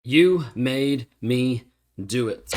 You made me do it.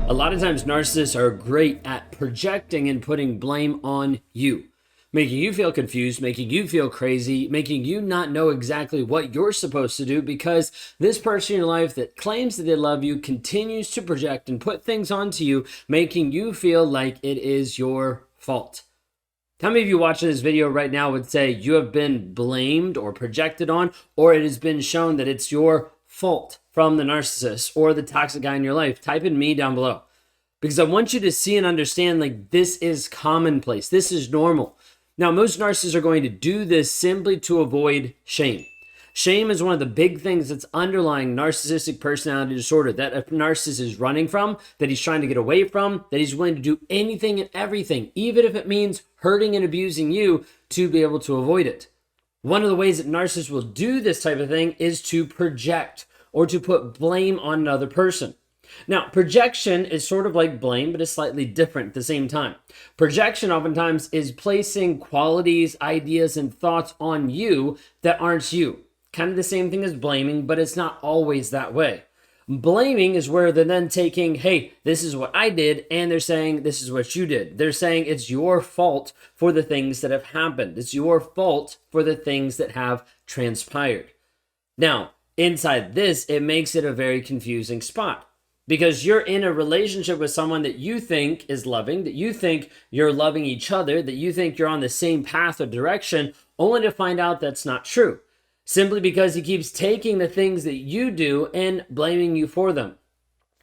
A lot of times narcissists are great at projecting and putting blame on you, making you feel confused, making you feel crazy, making you not know exactly what you're supposed to do because this person in your life that claims that they love you continues to project and put things onto you, making you feel like it is your fault. How many of you watching this video right now would say you have been blamed or projected on, or it has been shown that it's your fault from the narcissist or the toxic guy in your life? Type in me down below, because I want you to see and understand like this is commonplace. This is normal. Now, most narcissists are going to do this simply to avoid shame. Shame is one of the big things that's underlying narcissistic personality disorder that a narcissist is running from, that he's trying to get away from, that he's willing to do anything and everything, even if it means hurting and abusing you, to be able to avoid it. One of the ways that narcissists will do this type of thing is to project or to put blame on another person. Now, projection is sort of like blame, but it's slightly different at the same time. Projection oftentimes is placing qualities, ideas, and thoughts on you that aren't you. Kind of the same thing as blaming, but it's not always that way. Blaming is where they're then taking, hey, this is what I did, and they're saying, this is what you did. They're saying it's your fault for the things that have happened. It's your fault for the things that have transpired. Now, inside this, it makes it a very confusing spot. Because you're in a relationship with someone that you think is loving, that you think you're loving each other, that you think you're on the same path or direction, only to find out that's not true. Simply because he keeps taking the things that you do and blaming you for them.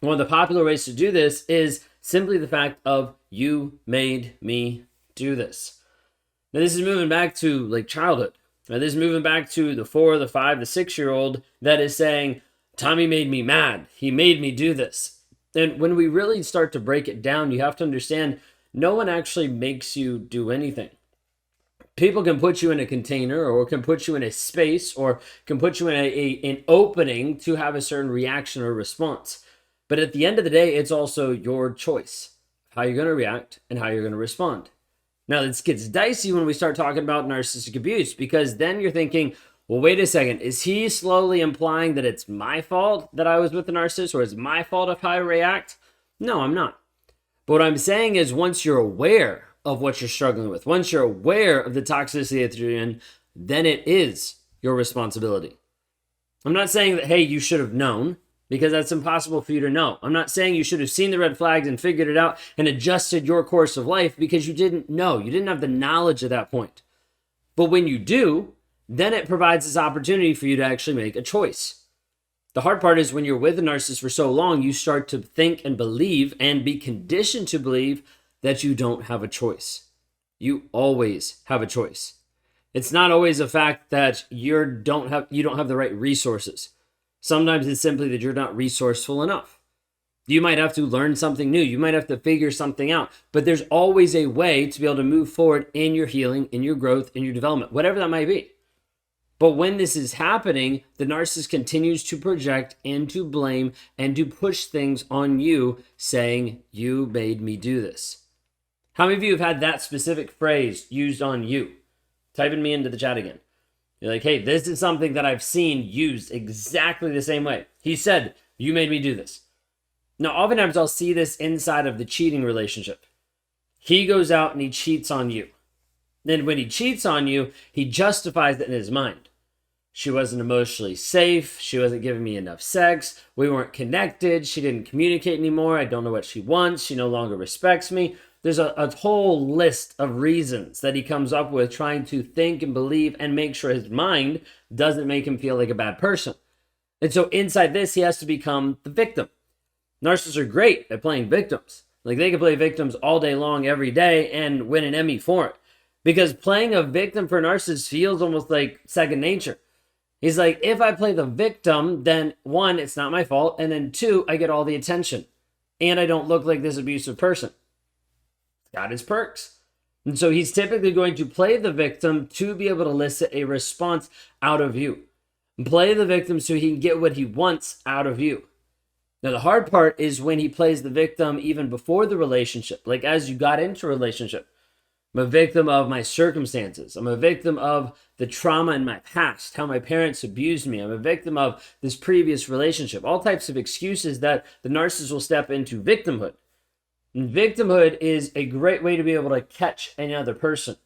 One of the popular ways to do this is simply the fact of, you made me do this. Now, this is moving back to like childhood. Now, this is moving back to the 4, the 5, the 6-year-old that is saying, Tommy made me mad. He made me do this. And when we really start to break it down, you have to understand no one actually makes you do anything. People can put you in a container or can put you in a space or can put you in an opening to have a certain reaction or response. But at the end of the day, it's also your choice how you're going to react and how you're going to respond. Now, this gets dicey when we start talking about narcissistic abuse, because then you're thinking, well, wait a second. Is he slowly implying that it's my fault that I was with the narcissist, or it's my fault of how I react? No, I'm not. But what I'm saying is, once you're aware of what you're struggling with, once you're aware of the toxicity that you're in, then it is your responsibility. I'm not saying that, hey, you should have known, because that's impossible for you to know. I'm not saying you should have seen the red flags and figured it out and adjusted your course of life, because you didn't know. You didn't have the knowledge at that point. But when you do, then it provides this opportunity for you to actually make a choice. The hard part is when you're with a narcissist for so long, you start to think and believe and be conditioned to believe that you don't have a choice. You always have a choice. It's not always a fact that you don't have the right resources. Sometimes it's simply that you're not resourceful enough. You might have to learn something new. You might have to figure something out. But there's always a way to be able to move forward in your healing, in your growth, in your development, whatever that might be. But when this is happening, the narcissist continues to project and to blame and to push things on you, saying, you made me do this. How many of you have had that specific phrase used on you? Typing me into the chat again. You're like, hey, this is something that I've seen used exactly the same way. He said, you made me do this. Now, oftentimes I'll see this inside of the cheating relationship. He goes out and he cheats on you. Then when he cheats on you, he justifies it in his mind. She wasn't emotionally safe. She wasn't giving me enough sex. We weren't connected. She didn't communicate anymore. I don't know what she wants. She no longer respects me. There's a whole list of reasons that he comes up with, trying to think and believe and make sure his mind doesn't make him feel like a bad person. And so inside this, he has to become the victim. Narcissists are great at playing victims. Like, they can play victims all day long, every day, and win an Emmy for it. Because playing a victim for a narcissist feels almost like second nature. He's like, if I play the victim, then 1, it's not my fault. And then 2, I get all the attention. And I don't look like this abusive person. It's got its perks. And so he's typically going to play the victim to be able to elicit a response out of you. And play the victim so he can get what he wants out of you. Now, the hard part is when he plays the victim even before the relationship. Like, as you got into a relationship. I'm a victim of my circumstances. I'm a victim of the trauma in my past, how my parents abused me. I'm a victim of this previous relationship. All types of excuses that the narcissist will step into victimhood. And victimhood is a great way to be able to catch another person.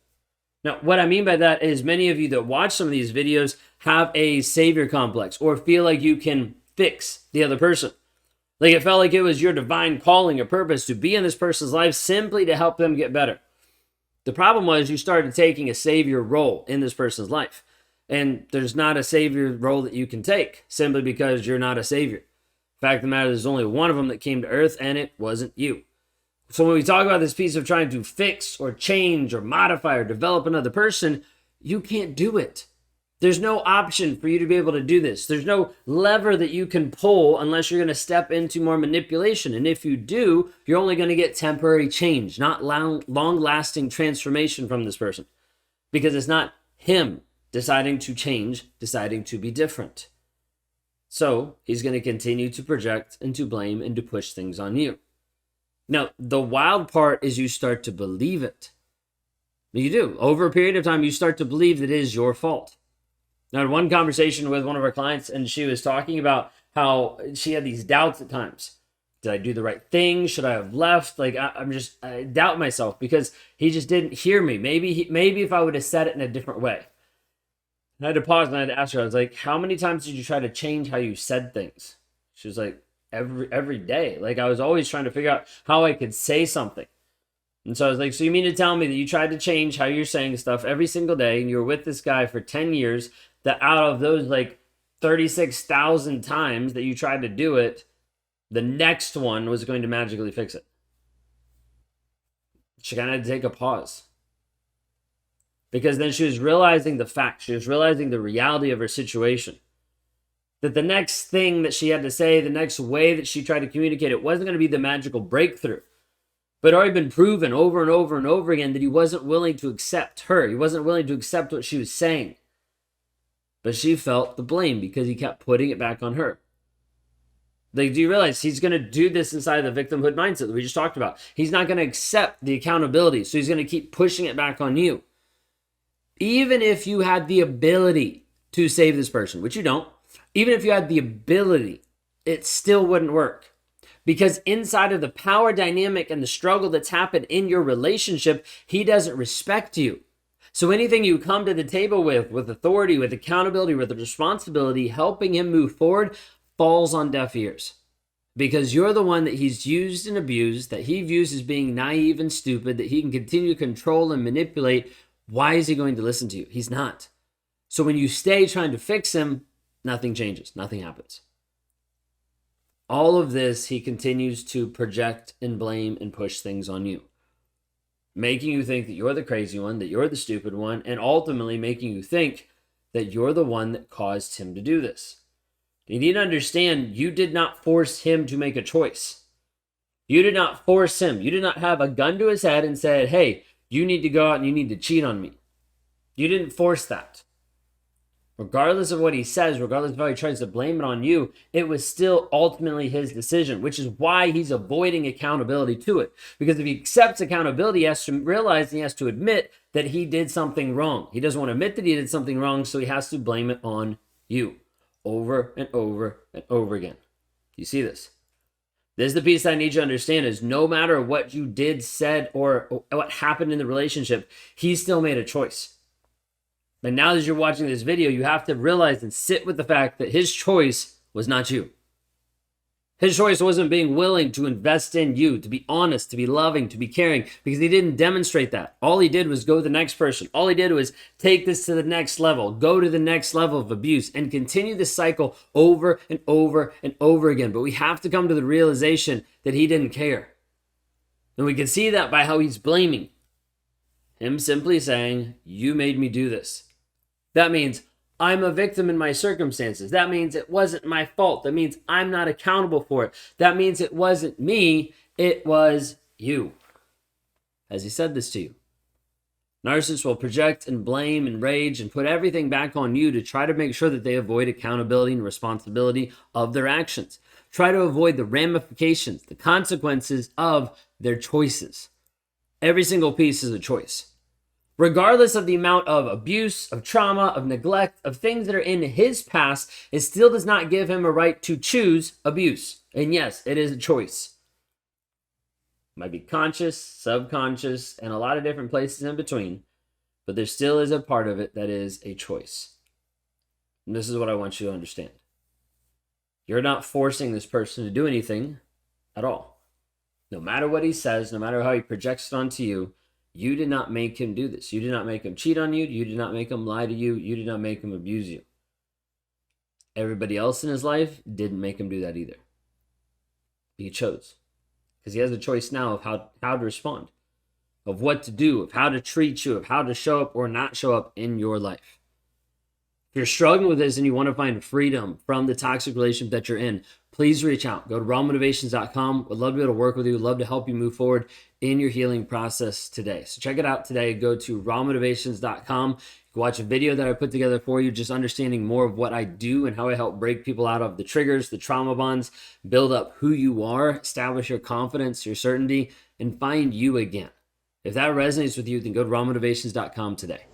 Now, what I mean by that is many of you that watch some of these videos have a savior complex or feel like you can fix the other person. Like it felt like it was your divine calling or purpose to be in this person's life simply to help them get better. The problem was you started taking a savior role in this person's life. And there's not a savior role that you can take simply because you're not a savior. Fact of the matter is, there's only one of them that came to earth, and it wasn't you. So when we talk about this piece of trying to fix or change or modify or develop another person, you can't do it. There's no option for you to be able to do this. There's no lever that you can pull unless you're going to step into more manipulation. And if you do, you're only going to get temporary change, not long-lasting transformation from this person. Because it's not him deciding to change, deciding to be different. So he's going to continue to project and to blame and to push things on you. Now, the wild part is you start to believe it. You do. Over a period of time, you start to believe that it is your fault. Now, I had one conversation with one of our clients, and she was talking about how she had these doubts at times. Did I do the right thing? Should I have left? Like, I doubt myself because he just didn't hear me. Maybe if I would have said it in a different way. I had to pause and I had to ask her, I was like, how many times did you try to change how you said things? She was like, every day. Like, I was always trying to figure out how I could say something. And so I was like, so you mean to tell me that you tried to change how you're saying stuff every single day and you were with this guy for 10 years, that out of those like 36,000 times that you tried to do it, the next one was going to magically fix it? She kind of had to take a pause. Because then she was realizing the fact. She was realizing the reality of her situation. That the next thing that she had to say, the next way that she tried to communicate, it wasn't going to be the magical breakthrough. But it had already been proven over and over and over again that he wasn't willing to accept her. He wasn't willing to accept what she was saying. But she felt the blame because he kept putting it back on her. Like, do you realize he's going to do this inside of the victimhood mindset that we just talked about? He's not going to accept the accountability, so he's going to keep pushing it back on you. Even if you had the ability to save this person, which you don't, even if you had the ability, it still wouldn't work. Because inside of the power dynamic and the struggle that's happened in your relationship, he doesn't respect you. So anything you come to the table with authority, with accountability, with responsibility, helping him move forward, falls on deaf ears. Because you're the one that he's used and abused, that he views as being naive and stupid, that he can continue to control and manipulate. Why is he going to listen to you? He's not. So when you stay trying to fix him, nothing changes. Nothing happens. All of this, he continues to project and blame and push things on you, making you think that you're the crazy one, that you're the stupid one, and ultimately making you think that you're the one that caused him to do this. You need to understand, you did not force him to make a choice. You did not force him. You did not have a gun to his head and said, hey, you need to go out and you need to cheat on me. You didn't force that. Regardless of what he says, regardless of how he tries to blame it on you, it was still ultimately his decision, which is why he's avoiding accountability to it. Because if he accepts accountability, he has to realize and he has to admit that he did something wrong. He doesn't want to admit that he did something wrong, so he has to blame it on you over and over and over again. You see this? This is the piece that I need you to understand is no matter what you did, said, or what happened in the relationship, he still made a choice. And now as you're watching this video, you have to realize and sit with the fact that his choice was not you. His choice wasn't being willing to invest in you, to be honest, to be loving, to be caring, because he didn't demonstrate that. All he did was go to the next person. All he did was take this to the next level, go to the next level of abuse, and continue this cycle over and over and over again. But we have to come to the realization that he didn't care. And we can see that by how he's blaming. Him simply saying, you made me do this. That means I'm a victim in my circumstances. That means it wasn't my fault. That means I'm not accountable for it. That means it wasn't me, it was you. Has he said this to you? Narcissists will project and blame and rage and put everything back on you to try to make sure that they avoid accountability and responsibility of their actions. Try to avoid the ramifications, the consequences of their choices. Every single piece is a choice. Regardless of the amount of abuse, of trauma, of neglect, of things that are in his past, it still does not give him a right to choose abuse. And yes, it is a choice. It might be conscious, subconscious, and a lot of different places in between, but there still is a part of it that is a choice. And this is what I want you to understand. You're not forcing this person to do anything at all. No matter what he says, no matter how he projects it onto you, you did not make him do this. You did not make him cheat on you. You did not make him lie to you. You did not make him abuse you. Everybody else in his life didn't make him do that either. He chose. Because he has a choice now of how to respond, of what to do, of how to treat you, of how to show up or not show up in your life. If you're struggling with this and you want to find freedom from the toxic relationship that you're in, please reach out. Go to rawmotivations.com. Would love to be able to work with you. Would love to help you move forward in your healing process today. So check it out today. Go to rawmotivations.com. You can watch a video that I put together for you, just understanding more of what I do and how I help break people out of the triggers, the trauma bonds, build up who you are, establish your confidence, your certainty, and find you again. If that resonates with you, then go to rawmotivations.com today.